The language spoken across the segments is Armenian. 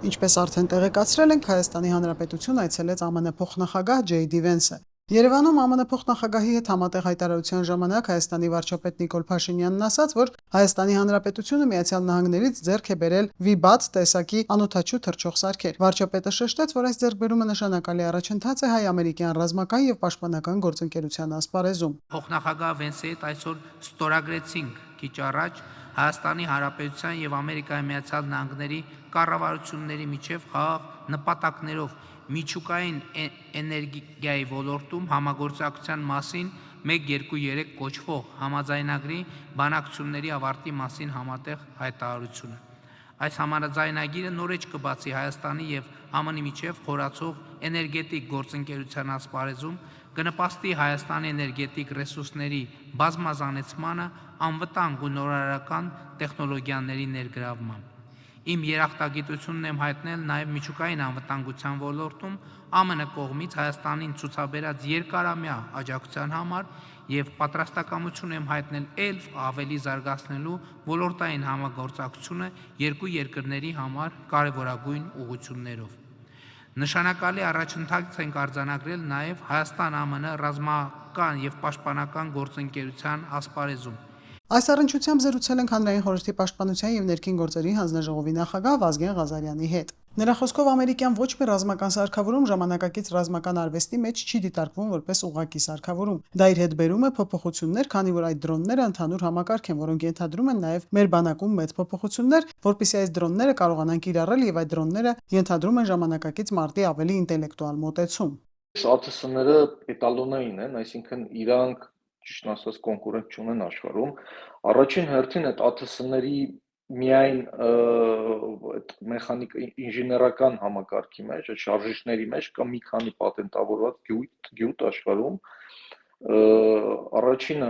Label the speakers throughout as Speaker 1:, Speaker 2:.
Speaker 1: Ինչպես արդեն տեղեկացրել ենք, Հայաստանի Հանրապետություն այցելեց ԱՄՆ փոխնախագահ Ջեյ Դի Վենսը։ Երևանում ԱՄՆ փոխնախագահի հետ համատեղ հայտարարության ժամանակ Հայաստանի վարչապետ Նիկոլ Փաշինյանն ասաց, որ Հայաստանի Հանրապետությունը Միացյալ Նահանգներից ձեռք է բերել V-BAT տեսակի անօդաչու թռչող սարքեր։ Վարչապետը շեշտեց, որ այս ձեռքբերումը նշանակալի առաջընթաց է հայ-ամերիկյան ռազմական եւ պաշտպանական գործընկերության ասպարեզում։
Speaker 2: Փոխնախագահ Վենսի հետ այսօր ստորագրեցինք քիչ առաջ Հայաստանի Հանրապետության եւ Ամերիկայի Միացյալ Նահանգների կառավարությունների միջև խաղաղ նպատակներով միջուկային էներգիայի ոլորտում համագործակցության մասին 1-2-3 կոչվող համաձայնագրի բանակցությունների ավարտի մասին համատեղ հայտարարությունը։ Այս համաձայնագիրը նորեջ կբացի Հայաստանի եւ ԱՄՆ-ի միջև խորացող էներգետիկ գործընկերության ասպարեզում, կնպաստի Հայաստանի էներգետիկ ռեսուրսների բազմազանեցմանը, անվտանգ ու նորարարական տեխնոլոգիաների ներգրավման։ Իմ երախտագիտությունն եմ հայտնել նաև միջուկային անվտանգության ոլորտում ԱՄՆ կողմից Հայաստանին ցուցաբերած երկարամյա աջակցության համար եւ պատրաստակամություն եմ հայտնել ել ավելի զարգացնելու ոլորտային համագործակցությունը երկու երկրների համար կարևորագույն ուղղություններով։ Նշանակալի առաջընթաց ենք արձանագրել նաև Հայաստան-ԱՄՆ ռազմական եւ պաշտպանական գործընկերության ասպարեզում։
Speaker 1: Այս առնչությամբ զրուցել ենք Հանրային խորհրդի պաշտպանության եւ ներքին գործերի հանձնաժողովի նախագահ Վազգեն Ղազարյանի հետ։ Նրա խոսքով ամերիկյան ոչ մի ռազմական սարքավորում ժամանակակից ռազմական արվեստի մեջ չի դիտարկվում որպես ուղղակի սարքավորում։ Դա իր հետ բերում է փոփոխություններ, քանի որ այդ դրոնները ընդհանուր համակարգ են, որոնք ենթադրում են նաև մեր բանակում մեծ փոփոխություններ, որpեսզի այս դրոնները կարողանան կիրառել եւ այդ դրոնները ենթադրում են ժամանակակից մարտի ավելի ինտելեկտուալ մոտեցում։
Speaker 3: ԱԹՍ-ները էտալոնային են, այսինքն իրանք ճիշտ ասած կոնկուրենտ չունեն աշխարհում։ Առաջին հերթին այդ ԱԹՍ-ների միայն այդ մեխանիկ ինժեներական համակարգի մեջ, այդ շարժիչների մեջ կա մի քանի պատենտավորված գյուտ աշխարհում։ Առաջինը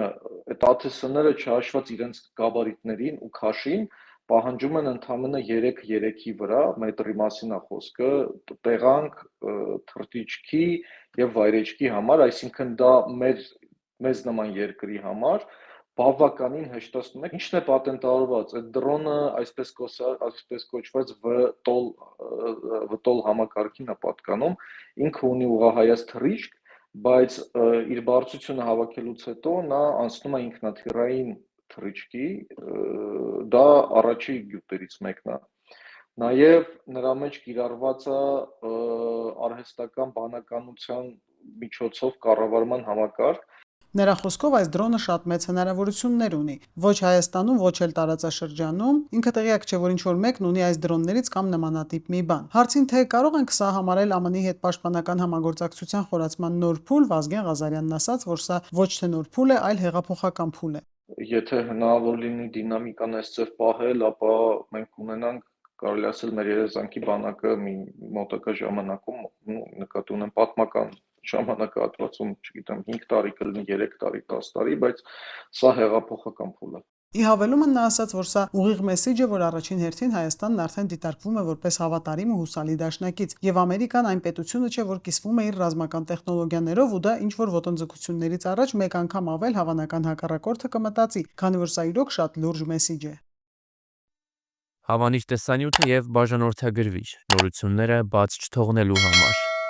Speaker 3: այդ ԱԹՍ-ները չհաշված իրենց գաբարիտներին ու քաշին պահանջում են ընդամենը 3-3-ի վրա, մետրի մասին է խոսքը, տեղանք, թռիչքի եւ վայրեջքի համար, այսինքն դա մեզ նման երկրի համար բավականին հեշտացնում է։ Ինչն է պատենտավորված, այդ դրոնը այսպես կոչված վտոլ համակարգին է պատկանում, ինքը ունի ուղղահայաց թռիչք, բայց իր բարձրությունը հավաքելուց հետո նա անցնում է ինքնաթիռային թռիչքի, դա առաջի գյուտերից մեկն է։ Նաև նրա մեջ կիրառված է արհեստական բանականության միջոցով կառավարման համակարգ։
Speaker 1: Նրա խոսքով այս դրոնը շատ մեծ հնարավորություններ ունի։ Ոչ Հայաստանում, ոչ էլ տարածաշրջանում, ինքը տեղյակ չէ, որ ինչ-որ մեկն ունի այս դրոններից կամ նմանատիպ մի բան։ Հարցին թե կարող ենք սա համարել ԱՄՆ-ի հետ պաշտպանական համագործակցության խորացման նոր փուլ, Վազգեն Ղազարյանն ասաց, որ սա ոչ թե նոր փուլ է, այլ հեղափոխական փուլ է։
Speaker 3: Եթե հնարավոր լինի դինամիկան այսպես պահել, ապա մենք ունենանք կարելի ասել մեր երազանքի բանակը մի մոտակա ժամանակում, նկատի ունեմ պատմական ժամանակահատվածում, չգիտեմ, 5 տարի կլինի, 3 տարի, 10 տարի, բայց սա հեղափոխական փուլ է։
Speaker 1: Ի հավելումն նա ասաց, որ սա ուղիղ մեսիջ է, որ առաջին հերթին Հայաստանն արդեն դիտարկվում է որպես հավատարիմ ու հուսալի դաշնակից, եւ Ամերիկան այն պետությունը չէ, որ կիսվում է իր ռազմական տեխնոլոգիաներով, ու դա ինչ որ ոտնձգություններից առաջ մեկ անգամ ավել հավանական հակառակորդը կմտածի, քանի որ սա իրոք շատ լուրջ մեսիջ է։
Speaker 4: Հավանիչ տեսանյութը եւ բաժանորդագրվիչ նորությունները բաց չթողնելու համար։